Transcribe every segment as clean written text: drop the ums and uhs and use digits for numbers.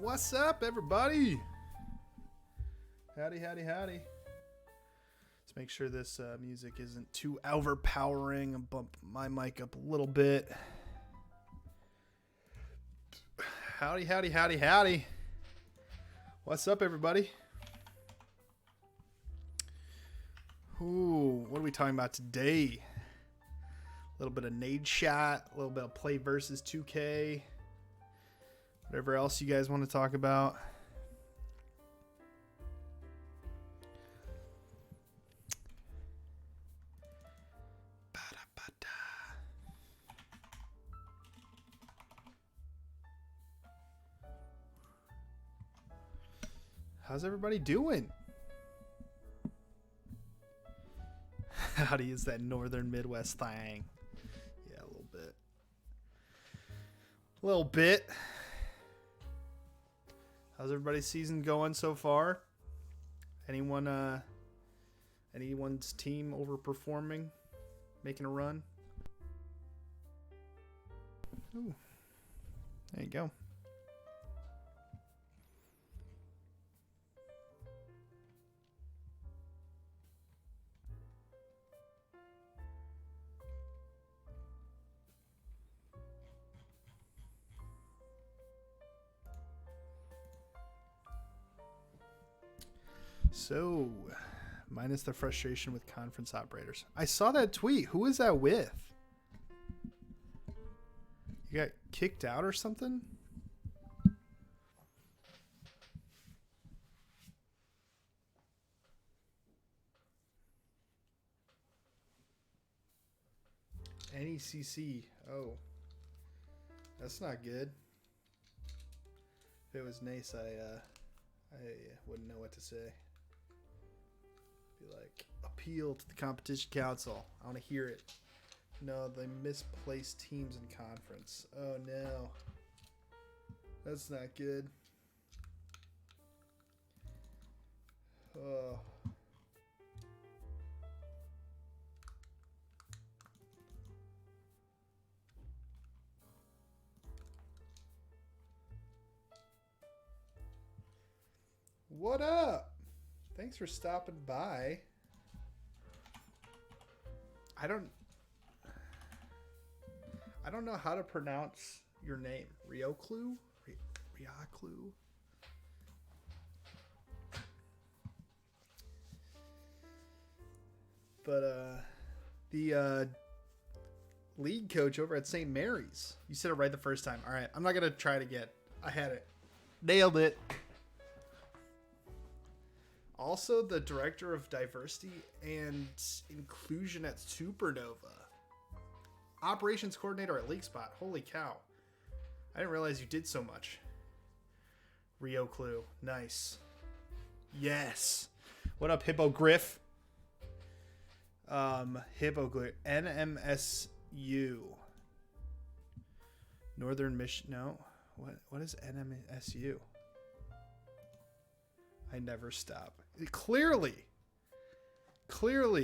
What's up, everybody? Howdy, howdy, howdy. Let's make sure this music isn't too overpowering and bump my mic up a little bit. Howdy, howdy, howdy, howdy. What's up, everybody? Ooh, what are we talking about today? A little bit of Nadeshot, a little bit of PlayVS 2K. Whatever else you guys want to talk about. How's everybody doing? How to use that northern Midwest thing. Yeah, a little bit. A little bit. How's everybody's season going so far? Anyone's team overperforming? Making a run? Ooh. There you go. So, minus the frustration with conference operators. I saw that tweet. Who is that with? You got kicked out or something? NECC. Oh. That's not good. If it was nice, I wouldn't know what to say. Be like, appeal to the competition council. I want to hear it. No, they misplaced teams in conference. Oh no, that's not good. Oh. What up? Thanks for stopping by. I don't know how to pronounce your name. Rioclu? Rioclu? But the league coach over at St. Mary's. You said it right the first time. All right, I'm not going to try it again. I had it. Nailed it. Also, the director of diversity and inclusion at Supernova. Operations coordinator at LeakSpot. Holy cow. I didn't realize you did so much. Rio Clue. Nice. Yes. What up, Hippogriff? Hippogriff. NMSU. Northern Michigan. No. What is NMSU? I never stop. Clearly,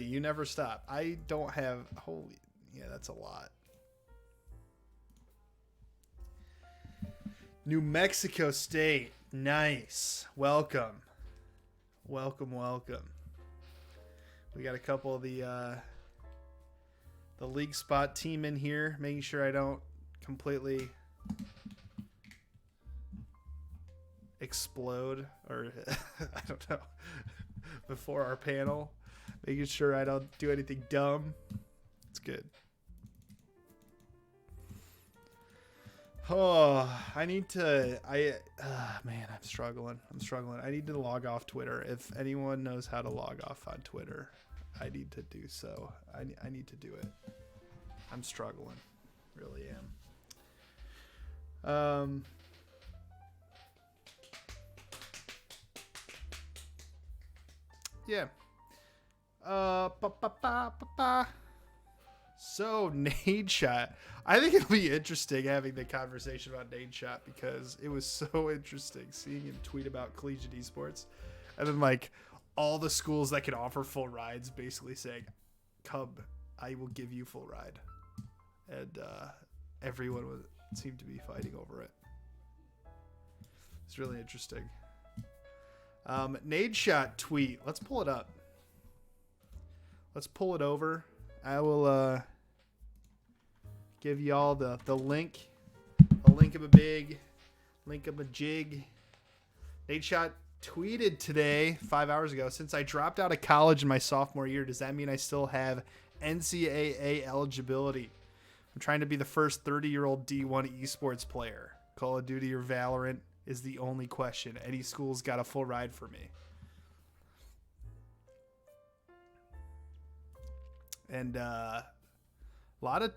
you never stop. I don't have... Holy... Yeah, that's a lot. New Mexico State. Nice. Welcome. Welcome, welcome. We got a couple of the league spot team in here, making sure I don't completely explode, or I don't know, before our panel, making sure I don't do anything dumb. It's good. Oh, man, I'm struggling. I need to log off Twitter. If anyone knows how to log off on Twitter, I need to do so. I need to do it. I'm struggling. Really am. Yeah. So, Nadeshot. I think it'll be interesting having the conversation about Nadeshot because it was so interesting seeing him tweet about Collegiate Esports. And then, like, all the schools that can offer full rides basically saying, "Come, I will give you full ride." And everyone seemed to be fighting over it. It's really interesting. Nadeshot tweet. Let's pull it up. Let's pull it over. I will give y'all the link. A link of a big, link of a jig. Nadeshot tweeted today, 5 hours ago, since I dropped out of college in my sophomore year, does that mean I still have NCAA eligibility? I'm trying to be the first 30-year-old D1 esports player. Call of Duty or Valorant is the only question. Any school's got a full ride for me. And lot of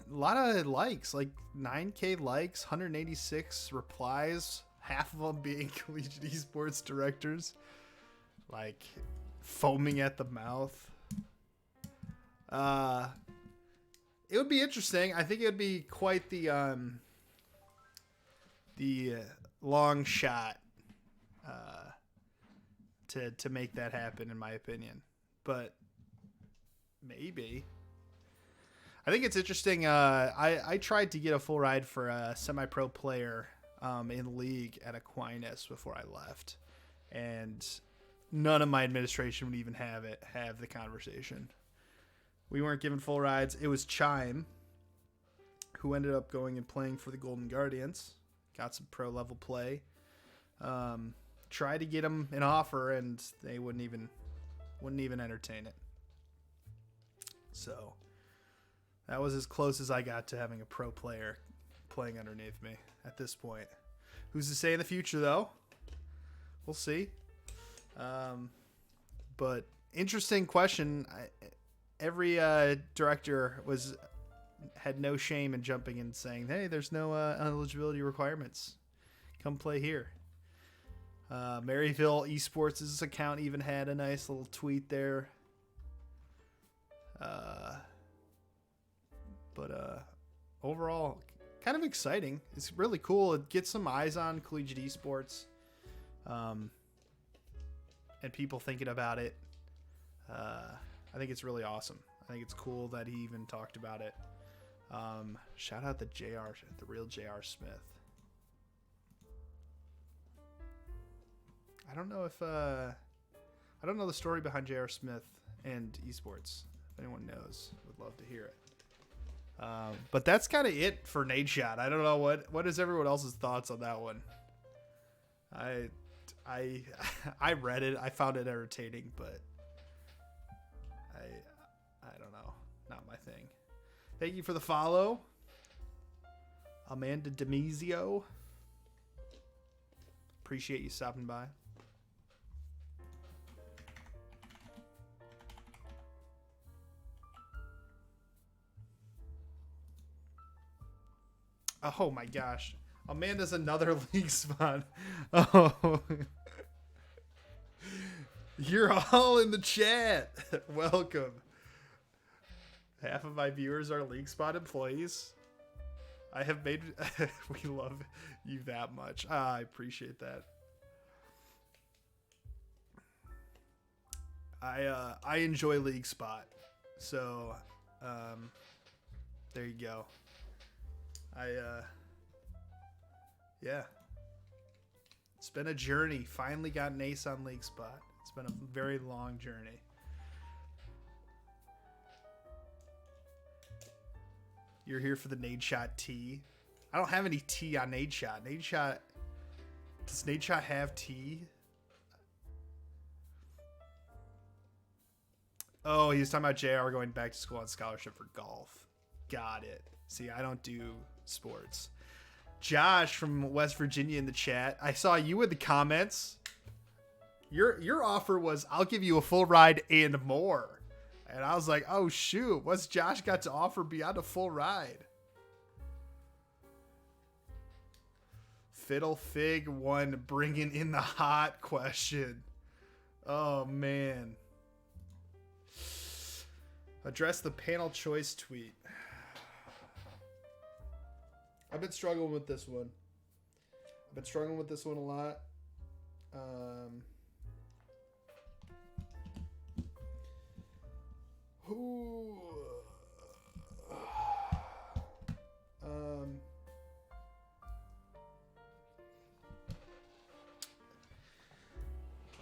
likes, like 9K likes, 186 replies, half of them being Collegiate Esports directors, like foaming at the mouth. It would be interesting. I think it would be quite the long shot to make that happen, in my opinion. But maybe. I think it's interesting. I tried to get a full ride for a semi-pro player in League at Aquinas before I left, and none of my administration would even have the conversation. We weren't given full rides. It was Chime, who ended up going and playing for the Golden Guardians, got some pro level play. Tried to get him an offer, and they wouldn't even entertain it. So that was as close as I got to having a pro player playing underneath me at this point. Who's to say in the future, though? We'll see. But interesting question. Every director had no shame in jumping in and saying, hey, there's no eligibility requirements. Come play here. Maryville Esports' account even had a nice little tweet there. But overall, kind of exciting. It's really cool. It gets some eyes on Collegiate Esports, and people thinking about it. I think it's really awesome. I think it's cool that he even talked about it. Shout out to JR, the real JR Smith. I don't know the story behind JR Smith and esports. If anyone knows, would love to hear it. But that's kind of it for Nadeshot. I don't know what is everyone else's thoughts on that one. I read it. I found it entertaining, but I don't know. Not my thing. Thank you for the follow, Amanda Demizio. Appreciate you stopping by. Oh my gosh. Amanda's another league spot. Oh. You're all in the chat. Welcome. Half of my viewers are league spot employees. I have made we love you that much. I appreciate that. I enjoy league spot. So there you go. Yeah. It's been a journey. Finally got an ace on league spot. It's been a very long journey. You're here for the Nadeshot tea. I don't have any tea on Nadeshot. Does Nadeshot have tea? Oh, he was talking about JR going back to school on scholarship for golf. Got it. See, I don't do sports. Josh from West Virginia in the chat. I saw you in the comments. Your offer was, I'll give you a full ride and more. And I was like, oh shoot, what's Josh got to offer beyond a full ride? Fiddle Fig one bringing in the hot question. Oh man. Address the panel choice tweet. I've been struggling with this one. A lot.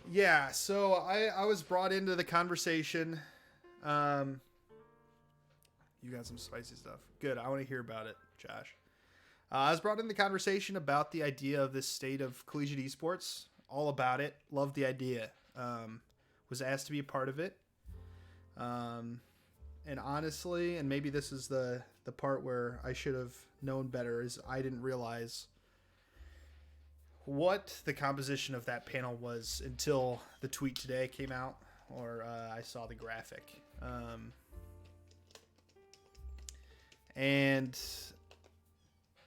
Yeah, so I was brought into the conversation. You got some spicy stuff. Good. I want to hear about it, Josh. I was brought in the conversation about the idea of this state of collegiate esports. All about it. Loved the idea. Was asked to be a part of it. And honestly, and maybe this is the part where I should have known better, is I didn't realize what the composition of that panel was until the tweet today came out, or I saw the graphic. And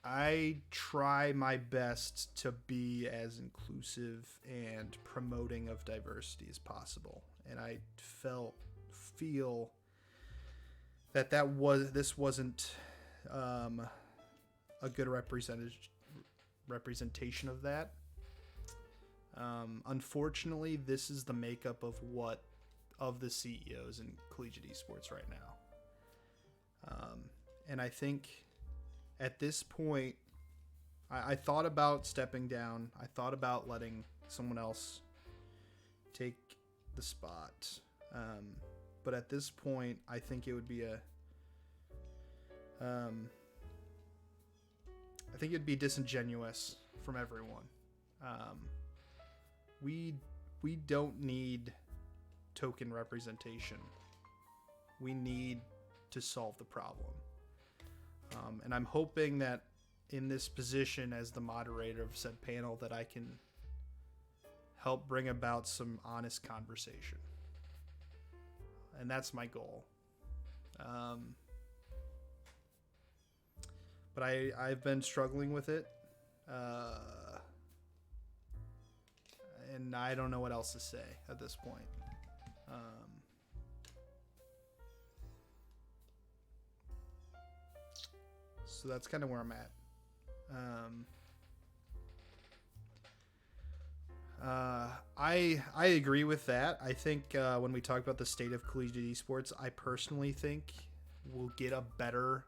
I try my best to be as inclusive and promoting of diversity as possible. And I feel that this wasn't a good representation of that. Unfortunately, this is the makeup of the CEOs in collegiate esports right now. And I think at this point, I thought about stepping down. I thought about letting someone else take the spot. But at this point, I think it would be I think it'd be disingenuous from everyone. We don't need token representation. We need to solve the problem. And I'm hoping that in this position as the moderator of said panel that I can help bring about some honest conversation. And that's my goal. But I've been struggling with it. And I don't know what else to say at this point. So that's kind of where I'm at. I agree with that. I think when we talk about the state of collegiate esports, I personally think we'll get a better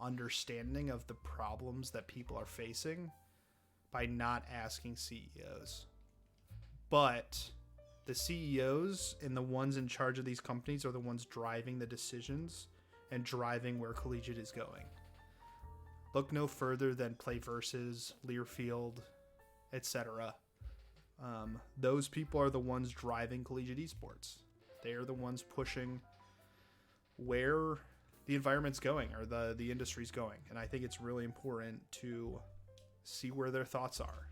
understanding of the problems that people are facing by not asking CEOs. But the CEOs and the ones in charge of these companies are the ones driving the decisions and driving where collegiate is going. Look no further than PlayVS, Learfield, etc. Those people are the ones driving collegiate esports. They are the ones pushing where the environment's going, or the industry's going. And I think it's really important to see where their thoughts are.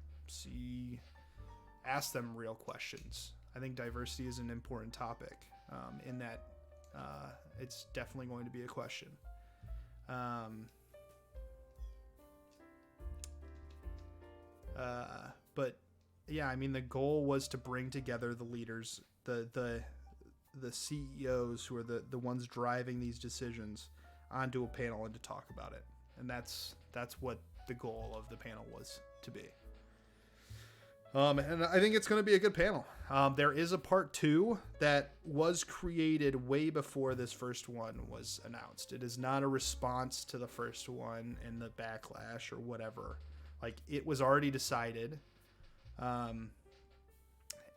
Ask them real questions. I think diversity is an important topic, in that it's definitely going to be a question. But yeah, I mean, the goal was to bring together the leaders, the CEOs who are the ones driving these decisions onto a panel and to talk about it. And that's what the goal of the panel was to be. And I think it's going to be a good panel. There is a part 2 that was created way before this first one was announced. It is not a response to the first one and the backlash or whatever. Like, it was already decided.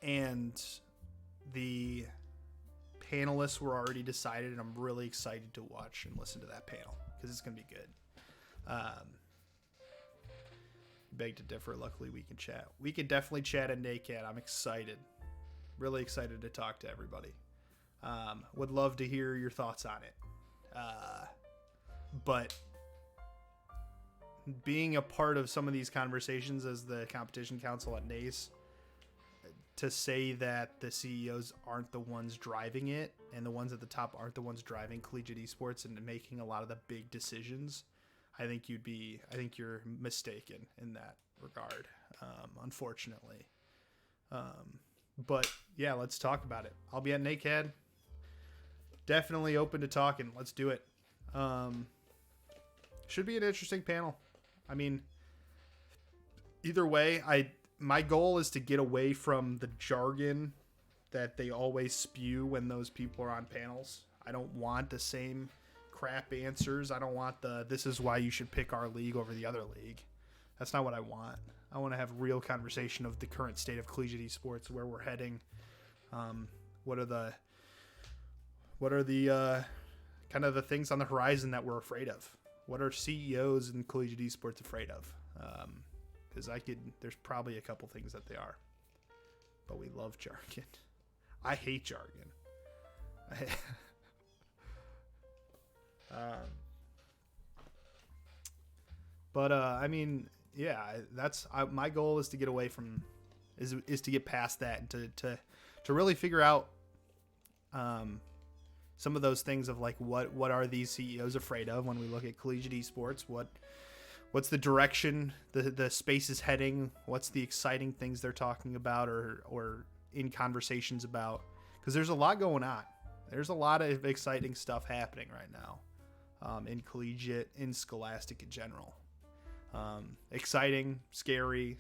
And the panelists were already decided, and I'm really excited to watch and listen to that panel because it's going to be good. Beg to differ. Luckily, we can chat. We can definitely chat at Naked. I'm excited. Really excited to talk to everybody. Would love to hear your thoughts on it. But being a part of some of these conversations as the competition council at NACE, to say that the CEOs aren't the ones driving it and the ones at the top aren't the ones driving collegiate esports and making a lot of the big decisions, I think you're mistaken in that regard, unfortunately. But yeah, let's talk about it. I'll be at NACAD. Definitely open to talking. Let's do it. Should be an interesting panel. I mean, either way, my goal is to get away from the jargon that they always spew when those people are on panels. I don't want the same crap answers. I don't want this is why you should pick our league over the other league. That's not what I want. I want to have real conversation of the current state of collegiate esports, where we're heading, What are the kind of the things on the horizon that we're afraid of? What are CEOs in collegiate esports afraid of? Because there's probably a couple things that they are, but we love jargon. I hate jargon. I mean, yeah, my goal is to get away from, is to get past that and to really figure out, some of those things of like, what are these CEOs afraid of when we look at collegiate esports? What's the direction the space is heading? What's the exciting things they're talking about or in conversations about? Because there's a lot going on. There's a lot of exciting stuff happening right now, in collegiate, in scholastic in general. Exciting, scary,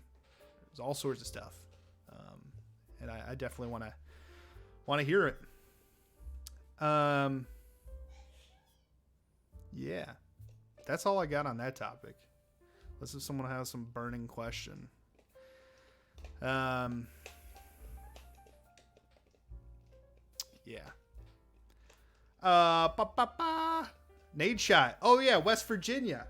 there's all sorts of stuff, and I definitely want to hear it. Yeah, that's all I got on that topic. Unless if someone has some burning question. Yeah. Nadeshot. Oh yeah, West Virginia.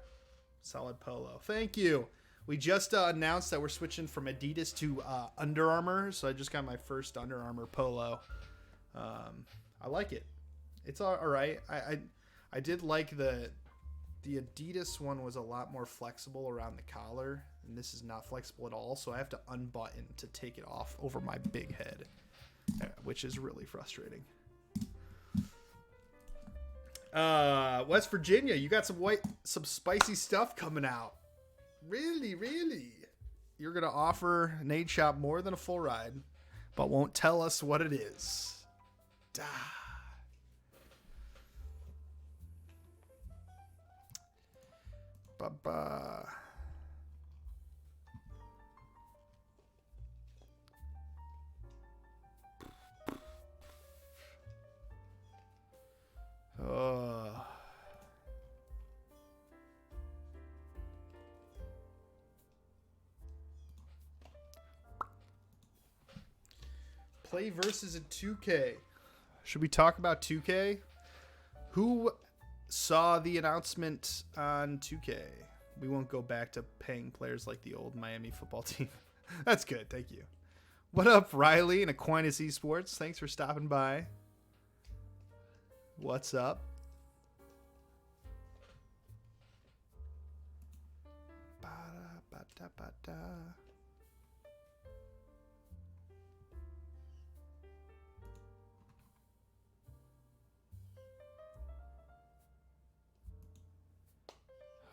Solid polo. Thank you. We just announced that we're switching from Adidas to Under Armour, so I just got my first Under Armour polo. I like it. It's all right. I did like the Adidas one was a lot more flexible around the collar, and this is not flexible at all, so I have to unbutton to take it off over my big head, which is really frustrating. West Virginia, you got some spicy stuff coming out. Really? You're gonna offer Nadeshot more than a full ride, but won't tell us what it is. Ba-ba. PlayVS in 2K. Should we talk about 2K? Who saw the announcement on 2K? We won't go back to paying players like the old Miami football team. That's good. Thank you. What up, Riley and Aquinas Esports? Thanks for stopping by. What's up? Ba-da-ba-da-ba-da.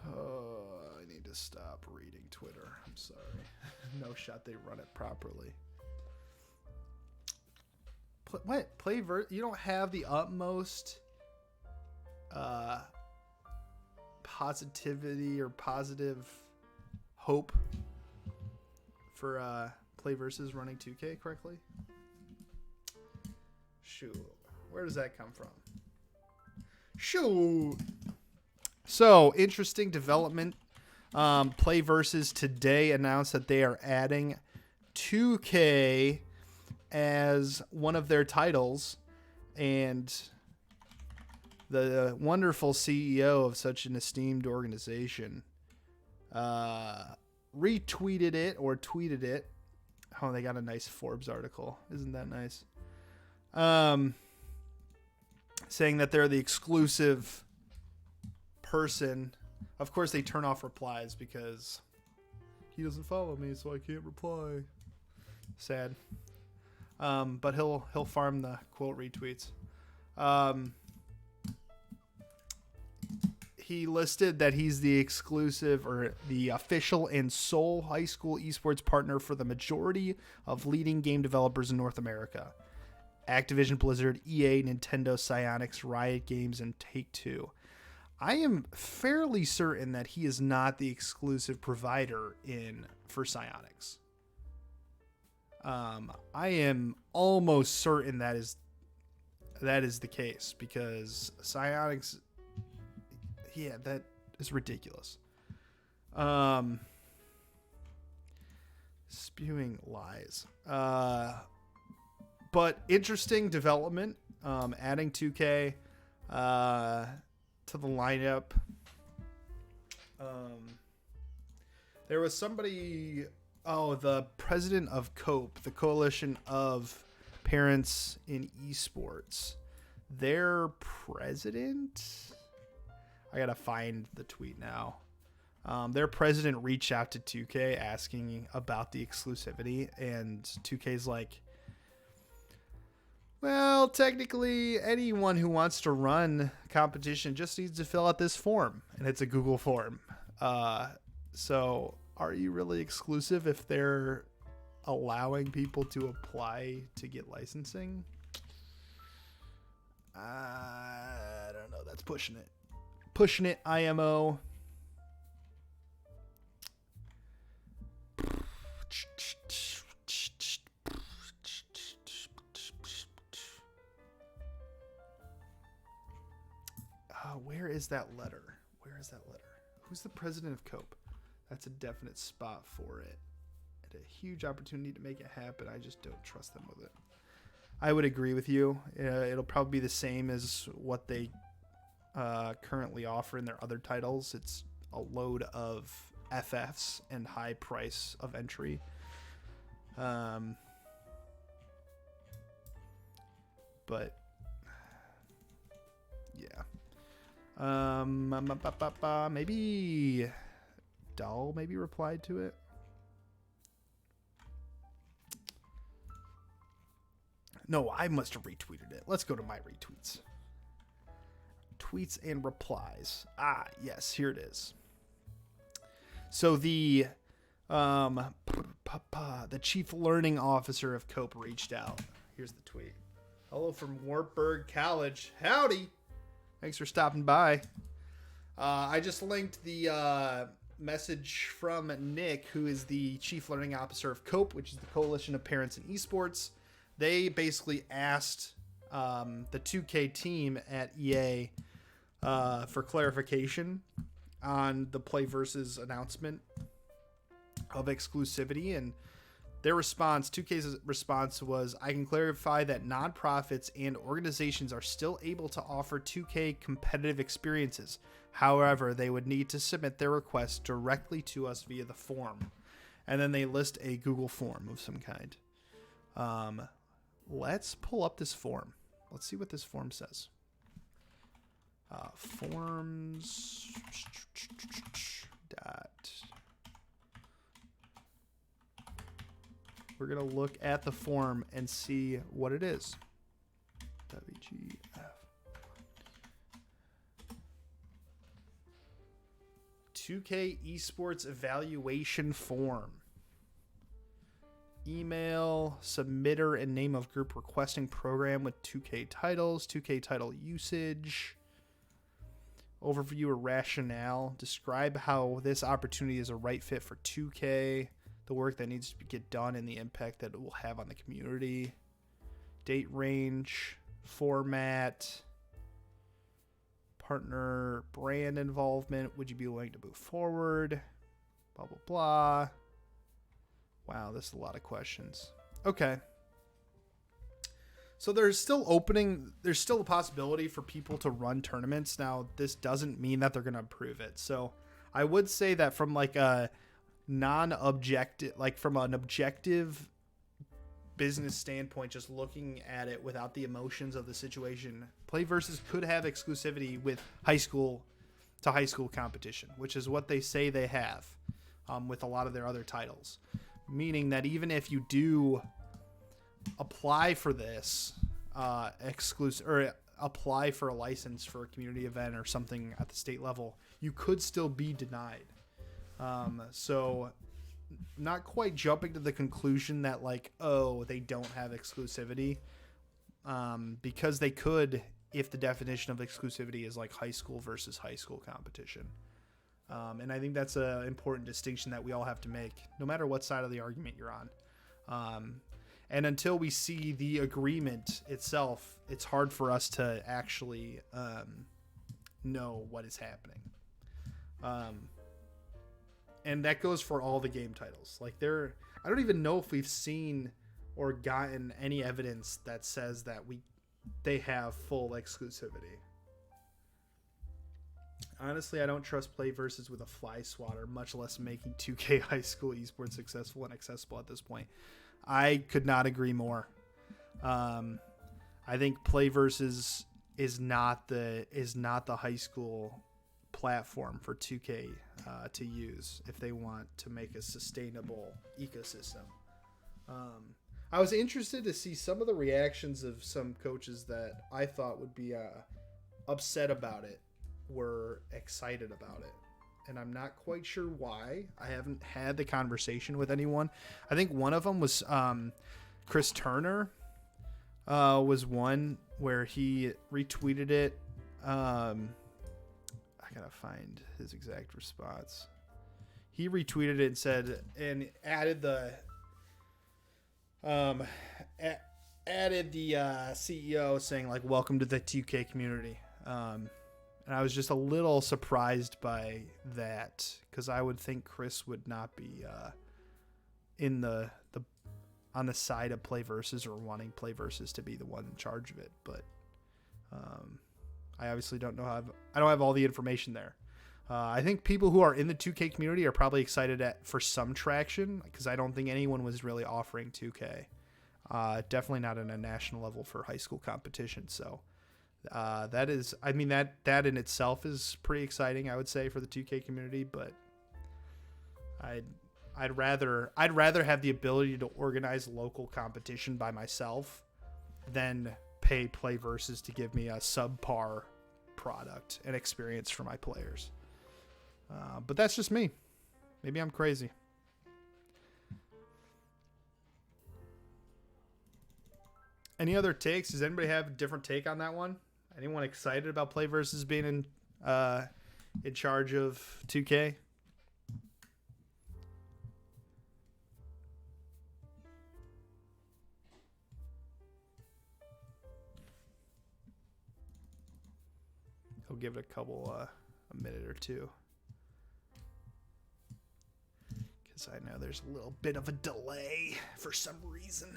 Oh, I need to stop reading Twitter. I'm sorry. No shot they run it properly. What? PlayVS? You don't have the utmost positivity or positive hope for PlayVS running 2K correctly? Shoot. Where does that come from? Shoot. So, interesting development. PlayVS today announced that they are adding 2K as one of their titles, and the wonderful CEO of such an esteemed organization retweeted it or tweeted it. Oh, they got a nice Forbes article. Isn't that nice? Saying that they're the exclusive person. Of course, they turn off replies because he doesn't follow me, so I can't reply. Sad. But he'll farm the quote retweets. He listed that he's the exclusive or the official and sole high school esports partner for the majority of leading game developers in North America: Activision Blizzard, EA, Nintendo, Psyonix, Riot Games, and Take-Two. I am fairly certain that he is not the exclusive provider for Psyonix. I am almost certain that is the case, because Psyonix, yeah, that is ridiculous. Spewing lies. But interesting development, adding 2K to the lineup. There was somebody, the president of COPE, the Coalition of Parents in Esports. Their president? I gotta find the tweet now. Their president reached out to 2K asking about the exclusivity, and 2K's like, well, technically, anyone who wants to run competition just needs to fill out this form, and it's a Google form. So are you really exclusive if they're allowing people to apply to get licensing? I don't know. That's pushing it. Pushing it, IMO. Where is that letter? Where is that letter? Who's the president of COPE? That's a definite spot for it. And a huge opportunity to make it happen. I just don't trust them with it. I would agree with you. It'll probably be the same as what they currently offer in their other titles. It's a load of FFs and high price of entry. But yeah. Maybe Doll maybe replied to it. No, I must have retweeted it. Let's go to my retweets. Tweets and replies. Ah, yes, here it is. So the chief learning officer of COPE reached out. Here's the tweet. Hello from Wartburg College. Howdy. Thanks for stopping by. I just linked the message from Nick, who is the chief learning officer of COPE, which is the Coalition of Parents in Esports. They basically asked the 2K team at EA for clarification on the PlayVS announcement of exclusivity, and their response, 2K's response was, I can clarify that nonprofits and organizations are still able to offer 2K competitive experiences. However, they would need to submit their request directly to us via the form. And then they list a Google form of some kind. Let's pull up this form. Let's see what this form says. Forms. We're going to look at the form and see what it is. WGF. 2K Esports evaluation form. Email, submitter, and name of group requesting program with 2K titles, 2K title usage, overview or rationale, describe how this opportunity is a right fit for 2K, the work that needs to get done and the impact that it will have on the community, date range, format, partner brand involvement, would you be willing to move forward, blah, blah, blah. Wow, this is a lot of questions. Okay. So there's still a possibility for people to run tournaments. Now, this doesn't mean that they're going to approve it. So I would say that from like a non-objective, like from an objective business standpoint, just looking at it without the emotions of the situation, PlayVS could have exclusivity with high school to high school competition, which is what they say they have with a lot of their other titles. Meaning that even if you do apply for this exclusive or apply for a license for a community event or something at the state level, you could still be denied. So not quite jumping to the conclusion that like, oh, they don't have exclusivity, because they could if the definition of exclusivity is like high school versus high school competition. And I think that's an important distinction that we all have to make, no matter what side of the argument you're on. And until we see the agreement itself, it's hard for us to actually know what is happening. And that goes for all the game titles. Like I don't even know if we've seen or gotten any evidence that says that they have full exclusivity. Honestly, I don't trust PlayVS with a fly swatter, much less making 2K high school esports successful and accessible at this point. I could not agree more. I think PlayVS is not the high school platform for 2K to use if they want to make a sustainable ecosystem. I was interested to see some of the reactions of some coaches that I thought would be upset about it were excited about it. And I'm not quite sure why. I haven't had the conversation with anyone. I think one of them was Chris Turner was one where he retweeted it. I gotta find his exact response. He retweeted it and said, and added the CEO saying like, "Welcome to the 2K community." And I was just a little surprised by that, because I would think Chris would not be in the on the side of PlayVS or wanting PlayVS to be the one in charge of it. But I obviously don't know I don't have all the information there. I think people who are in the 2K community are probably excited for some traction, because I don't think anyone was really offering 2K. Definitely not on a national level for high school competition. So that is, I mean, that in itself is pretty exciting, I would say, for the 2K community. But I'd rather have the ability to organize local competition by myself than pay PlayVS to give me a subpar product and experience for my players. But that's just me. Maybe I'm crazy. Any other takes? Does anybody have a different take on that one? Anyone excited about PlayVS being in charge of 2K? I'll give it a minute or two, because I know there's a little bit of a delay for some reason.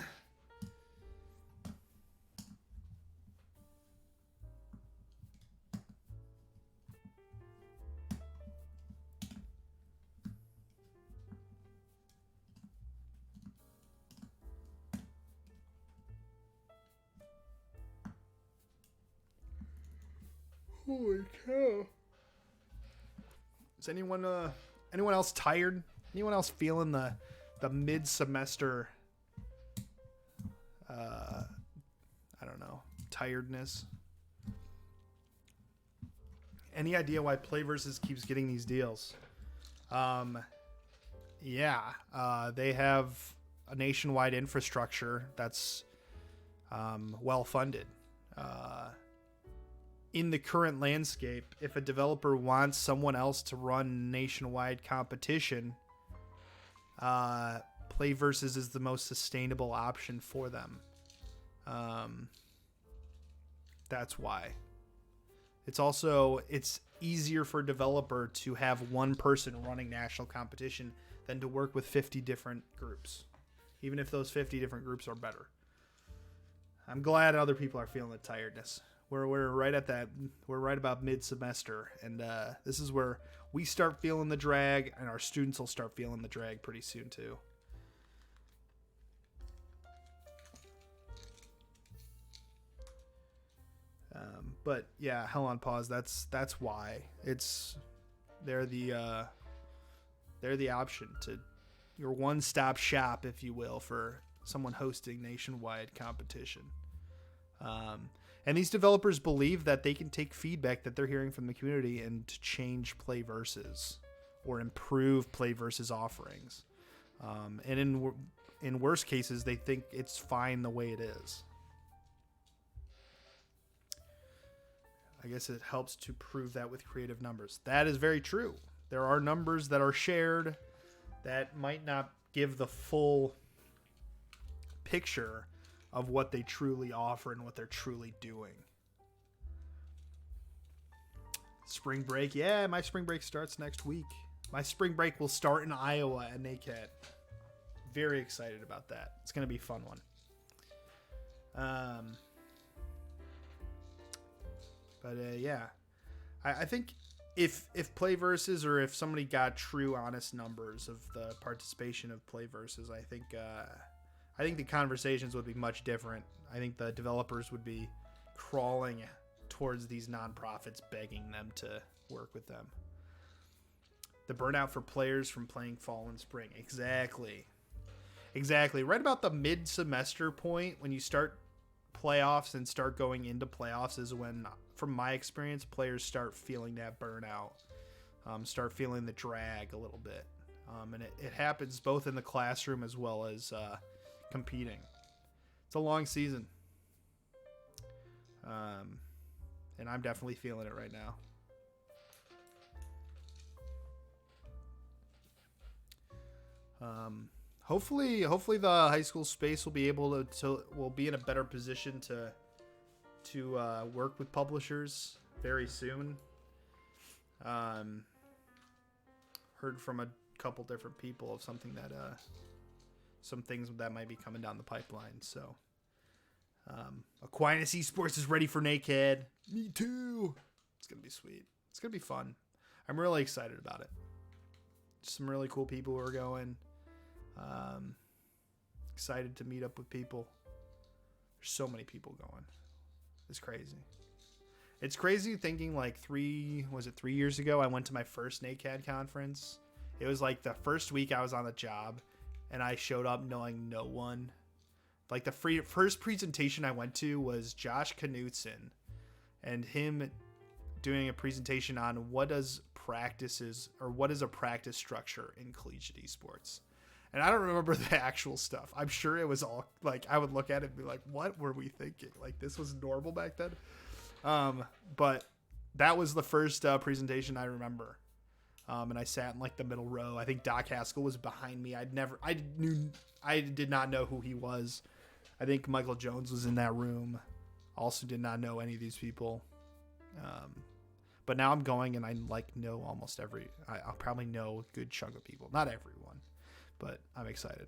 Holy cow. Is anyone else tired? Anyone else feeling the mid-semester I don't know, tiredness? Any idea why PlayVS keeps getting these deals? Yeah, they have a nationwide infrastructure that's well funded. In the current landscape, if a developer wants someone else to run nationwide competition, PlayVS is the most sustainable option for them. That's why. It's easier for a developer to have one person running national competition than to work with 50 different groups, even if those 50 different groups are better. I'm glad other people are feeling the tiredness. We're right at that. We're right about mid-semester, and this is where we start feeling the drag, and our students will start feeling the drag pretty soon too. But yeah, hell on pause. That's why they're the option to your one-stop shop, if you will, for someone hosting nationwide competition. And these developers believe that they can take feedback that they're hearing from the community and change PlayVS or improve PlayVS offerings. And in worst cases, they think it's fine the way it is. I guess it helps to prove that with creative numbers. That is very true. There are numbers that are shared that might not give the full picture of what they truly offer and what they're truly doing. Spring break. Yeah, my spring break starts next week. My spring break will start in Iowa at NACAT. very excited about that. It's going to be a fun one. Yeah, I think if PlayVS or if somebody got true, honest numbers of the participation of PlayVS, I think the conversations would be much different. I think the developers would be crawling towards these nonprofits, begging them to work with them. The burnout for players from playing fall and spring. Exactly. Right about the mid-semester point, when you start playoffs and start going into playoffs, is when, from my experience, players start feeling that burnout, start feeling the drag a little bit. And it happens both in the classroom as well as competing. It's a long season. And I'm definitely feeling it right now. Hopefully the high school space will be able to will be in a better position to work with publishers very soon. Heard from a couple different people of something that some things that might be coming down the pipeline. So Aquinas Esports is ready for Naked. Me too. It's gonna be sweet. It's gonna be fun. I'm really excited about it. Some really cool people who are going. Excited to meet up with people. There's so many people going. It's crazy. It's crazy thinking like 3 years ago, I went to my first NACAD conference. It was like the first week I was on the job and I showed up knowing no one. Like the first presentation I went to was Josh Knutson and him doing a presentation on what is a practice structure in collegiate esports. And I don't remember the actual stuff. I'm sure it was all like, I would look at it and be like, what were we thinking? Like this was normal back then. But that was the first presentation I remember. And I sat in like the middle row. I think Doc Haskell was behind me. I did not know who he was. I think Michael Jones was in that room. Also did not know any of these people. But now I'm going and I like know almost I'll probably know a good chunk of people. Not everyone, but I'm excited.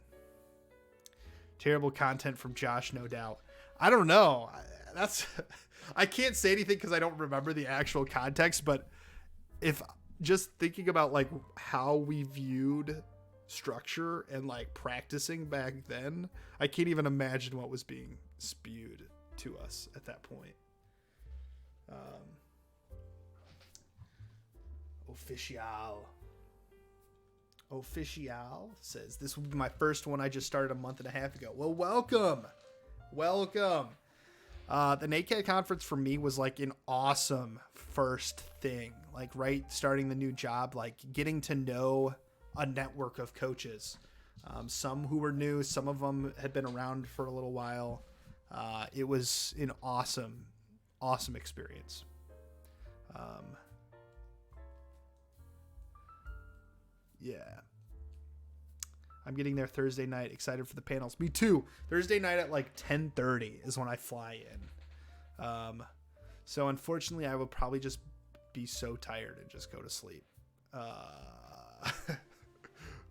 Terrible content from Josh, no doubt. I don't know. I can't say anything because I don't remember the actual context, but if just thinking about like how we viewed structure and like practicing back then, I can't even imagine what was being spewed to us at that point. Official says this will be my first one. I just started a month and a half ago. Well, welcome. The NACAD conference for me was like an awesome first thing, like right starting the new job, like getting to know a network of coaches, some who were new, some of them had been around for a little while. It was an awesome experience. Yeah. I'm getting there Thursday night. Excited for the panels. Me too. Thursday night at like 10:30 is when I fly in. So unfortunately, I will probably just be so tired and just go to sleep.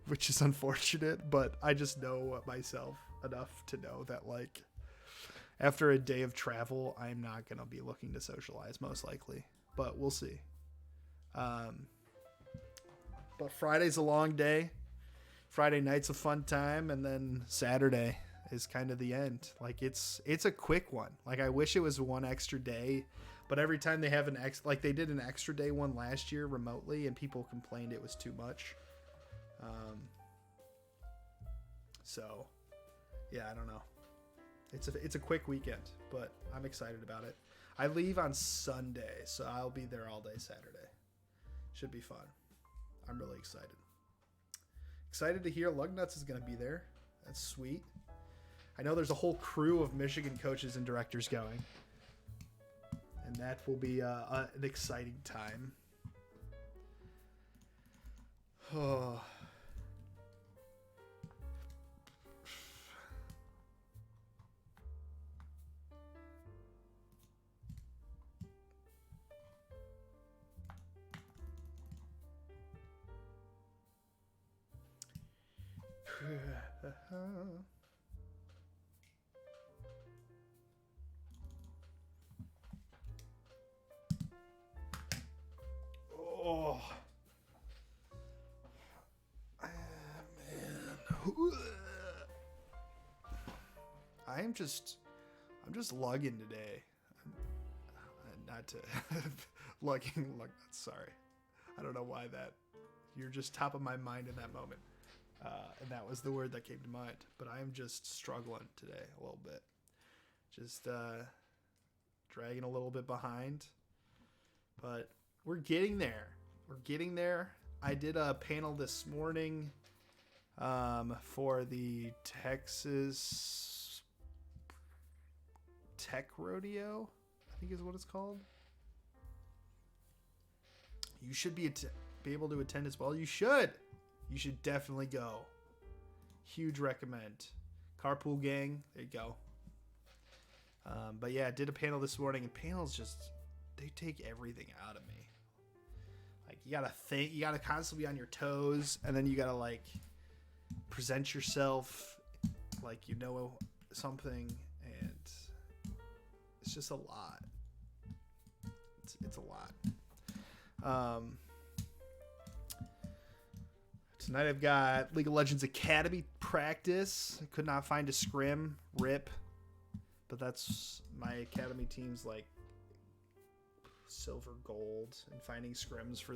Which is unfortunate, but I just know myself enough to know that like after a day of travel, I'm not going to be looking to socialize most likely, but we'll see. But Friday's a long day. Friday night's a fun time, and then Saturday is kind of the end. Like it's a quick one. Like I wish it was one extra day, but every time they have like they did an extra day one last year remotely, and people complained it was too much. So yeah, I don't know. It's a quick weekend, but I'm excited about it. I leave on Sunday, so I'll be there all day Saturday. Should be fun. I'm really excited. Excited to hear Lugnuts is going to be there. That's sweet. I know there's a whole crew of Michigan coaches and directors going. And that will be an exciting time. Oh. Oh. Man. I'm just lugging today. Not to lugging. Sorry. I don't know why that. You're just top of my mind in that moment. And that was the word that came to mind. But I am just struggling today a little bit. Just dragging a little bit behind. But we're getting there. We're getting there. I did a panel this morning for the Texas Tech Rodeo, I think is what it's called. You should be able to attend as well. You should definitely go. Huge recommend. Carpool gang, there you go. But yeah, I did a panel this morning, and panels just, they take everything out of me. Like, you gotta think, you gotta constantly be on your toes, and then you gotta like present yourself like you know something, and it's just a lot. It's a lot. Tonight I've got League of Legends Academy practice. I could not find a scrim. RIP. But that's my Academy team's like silver gold, and finding scrims for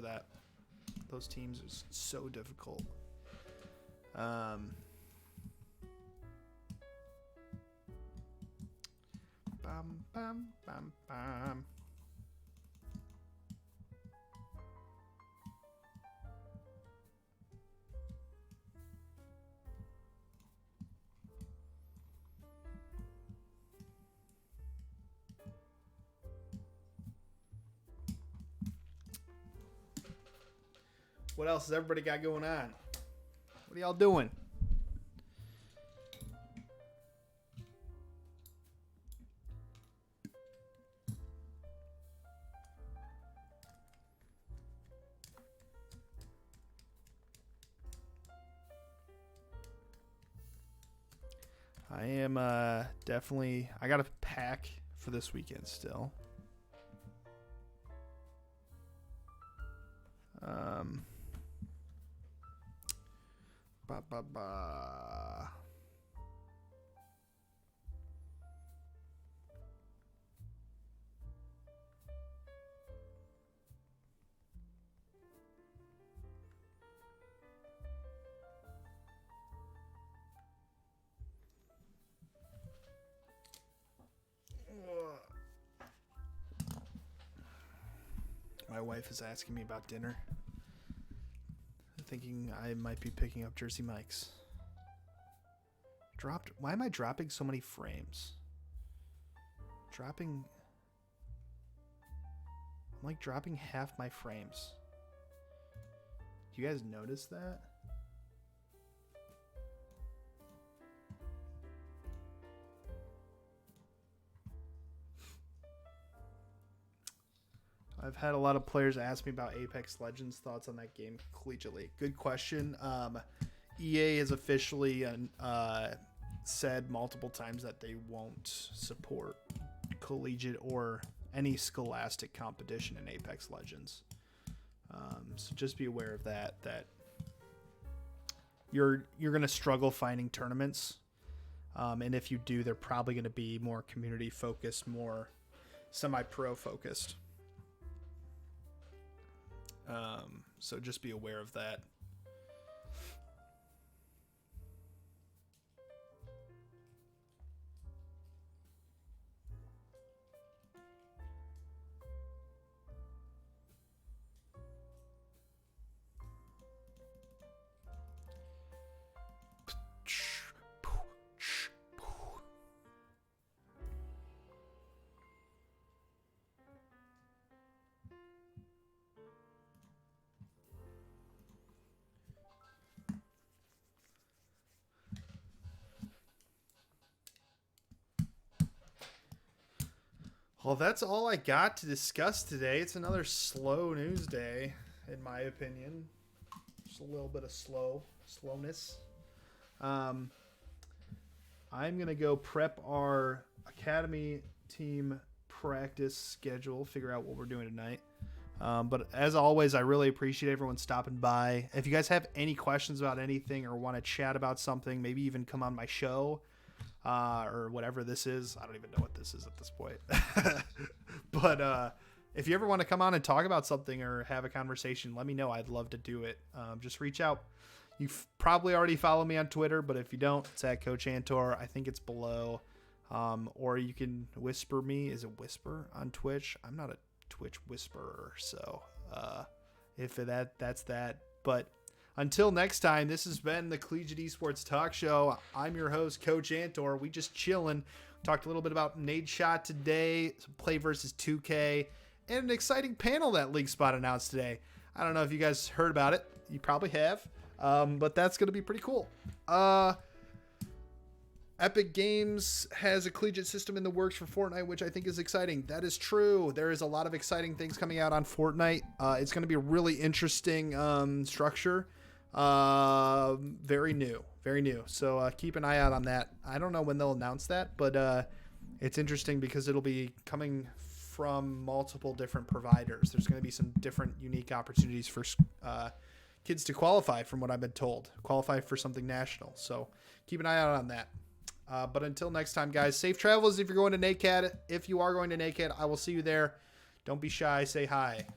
those teams is so difficult. Bum, bum, bum, bum. What else has everybody got going on? What are y'all doing? I am definitely, I got to pack for this weekend still. Ba. My wife is asking me about dinner, thinking I might be picking up Jersey Mike's. Why am I dropping so many frames? I'm like dropping half my frames. Do you guys notice that? I've had a lot of players ask me about Apex Legends, thoughts on that game collegiately. Good question. EA has officially said multiple times that they won't support collegiate or any scholastic competition in Apex Legends. So just be aware of that you're going to struggle finding tournaments. And if you do, they're probably going to be more community focused, more semi-pro focused. So just be aware of that. Well, that's all I got to discuss today. It's another slow news day, in my opinion. Just a little bit of slowness. I'm going to go prep our academy team practice schedule, figure out what we're doing tonight. But as always, I really appreciate everyone stopping by. If you guys have any questions about anything or want to chat about something, maybe even come on my show or whatever this is. I don't even know what this is at this point. But if you ever want to come on and talk about something or have a conversation, let me know. I'd love to do it. Just reach out. You've probably already followed me on Twitter, but if you don't, it's at Coach Antor. I think it's below. Or you can whisper me. Is it whisper on Twitch? I'm not a Twitch whisperer, so if that's that. But until next time, this has been the Collegiate Esports Talk Show. I'm your host, Coach Antor. We just chilling. Talked a little bit about Nadeshot today, some PlayVS 2K, and an exciting panel that LeagueSpot announced today. I don't know if you guys heard about it. You probably have, but that's going to be pretty cool. Epic Games has a collegiate system in the works for Fortnite, which I think is exciting. That is true. There is a lot of exciting things coming out on Fortnite. It's going to be a really interesting structure. Very new. So keep an eye out on that. I don't know when they'll announce that, but it's interesting because it'll be coming from multiple different providers. There's going to be some different unique opportunities for kids to qualify, from what I've been told. Qualify for something national. So keep an eye out on that. But until next time, guys, safe travels if you're going to NACAD. If you are going to NACAD, I will see you there. Don't be shy. Say hi.